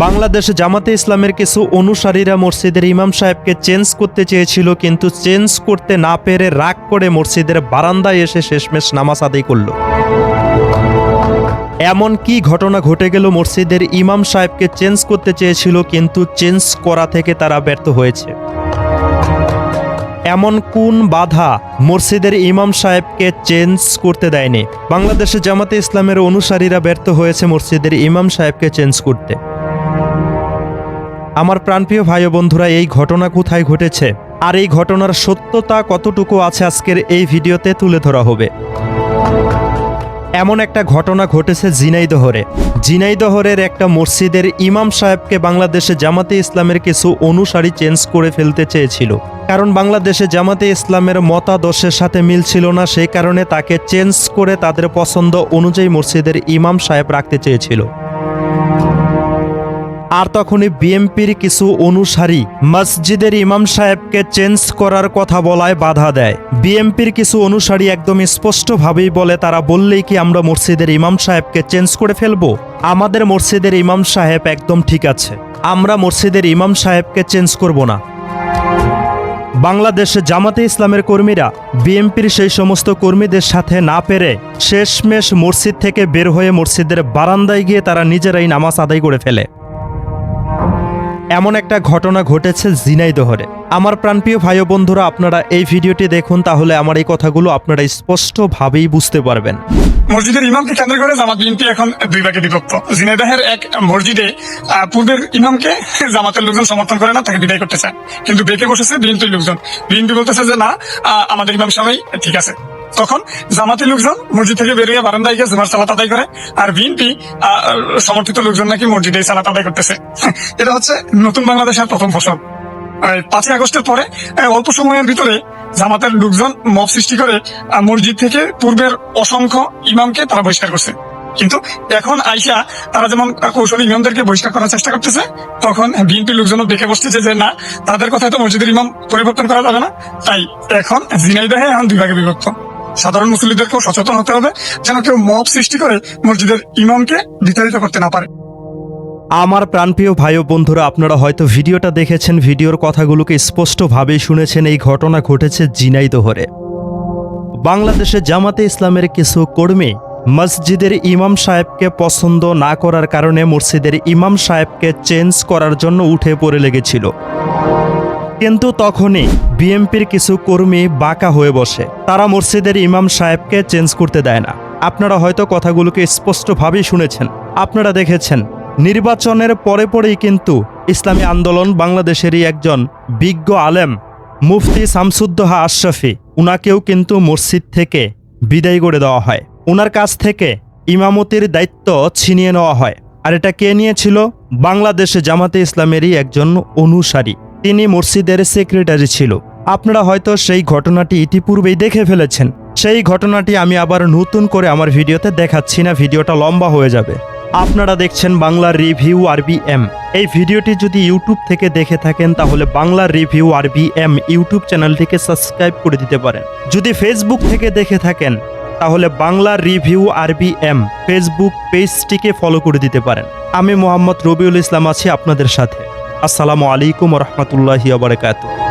বাংলাদেশে জামাতে ইসলামের কিছু অনুসারীরা মসজিদের ইমাম সাহেবকে চেঞ্জ করতে চেয়েছিল, কিন্তু চেঞ্জ করতে না পেরে রাগ করে মসজিদের বারান্দায় এসে শেষমেশ নামাজ আদায় করল। এমন কি ঘটনা ঘটে গেল? মসজিদের ইমাম সাহেবকে চেঞ্জ করতে চেয়েছিল, কিন্তু চেঞ্জ করা থেকে তারা ব্যর্থ হয়েছে। এমন কোন বাধা মসজিদের ইমাম সাহেবকে চেঞ্জ করতে দেয়নি? বাংলাদেশে জামাতে ইসলামের অনুসারীরা ব্যর্থ হয়েছে মসজিদের ইমাম সাহেবকে চেঞ্জ করতে। আমার প্রাণপ্রিয় ভাই ও বন্ধুরা, এই ঘটনা কোথায় ঘটেছে আর এই ঘটনার সত্যতা কতটুকু আছে আজকের এই ভিডিওতে তুলে ধরা হবে। এমন একটা ঘটনা ঘটেছে ঝিনাইদহের একটা মসজিদের ইমাম সাহেবকে বাংলাদেশে জামাতে ইসলামের কিছু অনুসারী চেঞ্জ করে ফেলতে চেয়েছিল, কারণ বাংলাদেশে জামাতে ইসলামের মতাদর্শের সাথে মিল ছিল না। সেই কারণে তাকে চেঞ্জ করে তাদের পছন্দ অনুযায়ী মসজিদের ইমাম সাহেব রাখতে চেয়েছিল। আর তখনই বিএনপির কিছু অনুসারী মসজিদের ইমাম সাহেবকে চেঞ্জ করার কথা বলায় বাধা দেয়। বিএনপির কিছু অনুসারী একদম স্পষ্টভাবেই বলে, তারা বললেই কি আমরা মসজিদের ইমাম সাহেবকে চেঞ্জ করে ফেলবো? আমাদের মসজিদের ইমাম সাহেব একদম ঠিক আছে, আমরা মসজিদের ইমাম সাহেবকে চেঞ্জ করব না। বাংলাদেশে জামাতে ইসলামের কর্মীরা বিএনপির সেই সমস্ত কর্মীদের সাথে না পেরে শেষমেশ মসজিদ থেকে বের হয়ে মসজিদের বারান্দায় গিয়ে তারা নিজেরাই নামাজ আদায় করে ফেলে। এমন একটা ঘটনা ঘটেছে ঝিনাইদহে। আমার প্রাণপ্রিয় ভাই ও বন্ধুরা, আপনারা এই ভিডিওটি দেখুন, তাহলে আমার এই কথাগুলো আপনারা স্পষ্টভাবেই বুঝতে পারবেন। মসজিদের ইমামকে কেন্দ্র করে জামাত বিএনপি এখন দুই ভাগে বিভক্ত। ঝিনাইদহের এক মসজিদে পূর্বের ইমামকে জামাতের লোকজন সমর্থন করে না, তাকে বিদায় করতে চায়, কিন্তু বেঁকে বসেছে বিএনপির লোকজন। বিএনপি বলতেছে যে না, আমাদের ইমাম সবাই ঠিক আছে। তখন জামাতের লোকজন মসজিদ থেকে বেরিয়ে বারান্দায় গিয়ে জুমার সালাত আদায় করে, আর বিএনপি সমর্থিত লোকজন নাকি মসজিদে সালাত আদায় করতেছে। এটা হচ্ছে নতুন বাংলাদেশের প্রথম ফসল। 5ই আগস্টের পরে অল্প সময়ের ভিতরে জামাতের লোকজন মব সৃষ্টি করে মসজিদ থেকে পূর্বের অসংখ্য ইমামকে তারা বহিষ্কার করছে। কিন্তু এখন আইসা তারা যেমন কৌশলী ইমামদেরকে বহিষ্কার করার চেষ্টা করতেছে, তখন বিএনপির লোকজনও দেখে বসতেছে যে না, তাদের কথায় তো মসজিদের ইমাম পরিবর্তন করা যাবে না। তাই এখন ঝিনাইদহে এখন দুই ভাগে বিভক্ত। সাধারণ মুসল্লিদেরকেও সচেতন হতে হবে যেন কেউ মব সৃষ্টি করে মসজিদের ইমামকে বিতাড়িত করতে না পারে। আমার প্রাণপ্রিয় ভাই ও বন্ধুরা, আপনারা হয়তো ভিডিওটা দেখেছেন, ভিডিওর কথাগুলোকে স্পষ্টভাবেই শুনেছেন। এই ঘটনা ঘটেছে ঝিনাইদহে। বাংলাদেশে জামাতে ইসলামের কিছু কর্মী মসজিদের ইমাম সাহেবকে পছন্দ না করার কারণে মসজিদের ইমাম সাহেবকে চেঞ্জ করার জন্য উঠে পড়ে লেগেছিল, কিন্তু তখনই বিএনপির কিছু কর্মী বাঁকা হয়ে বসে, তারা মসজিদের ইমাম সাহেবকে চেঞ্জ করতে দেয় না। আপনারা হয়তো কথাগুলোকে স্পষ্টভাবেই শুনেছেন, আপনারা দেখেছেন। নির্বাচনের পরেই কিন্তু ইসলামী আন্দোলন বাংলাদেশেরই একজন বিজ্ঞ আলেম মুফতি শামসুদ্দোহা আশরাফি, উনাকেও কিন্তু মসজিদ থেকে বিদায় করে দেওয়া হয়, উনার কাছ থেকে ইমামতির দায়িত্ব ছিনিয়ে নেওয়া হয়। আর এটা কে নিয়েছিল? বাংলাদেশে জামাতে ইসলামেরই একজন অনুসারী, তিনি মসজিদের সেক্রেটারি ছিল। আপনারা হয়তো সেই ঘটনাটি ইতিপূর্বেই দেখে ফেলেছেন। সেই ঘটনাটি আমি আবার নতুন করে আমার ভিডিওতে দেখাচ্ছি না, ভিডিওটা লম্বা হয়ে যাবে। আপনারা দেখছেন বাংলা রিভিউ RBM। এই ভিডিওটি যদি ইউটিউব থেকে দেখে থাকেন তাহলে বাংলা রিভিউ RBM ইউটিউব চ্যানেলটিকে সাবস্ক্রাইব করে দিতে পারেন। যদি ফেসবুক থেকে দেখে থাকেন তাহলে বাংলা রিভিউ RBM ফেসবুক পেজটিকে ফলো করে দিতে পারেন। আমি মোহাম্মদ রবিউল ইসলাম আছি আপনাদের সাথে। আসসালামু আলাইকুম ওয়া রাহমাতুল্লাহি ওয়া বারাকাতুহু।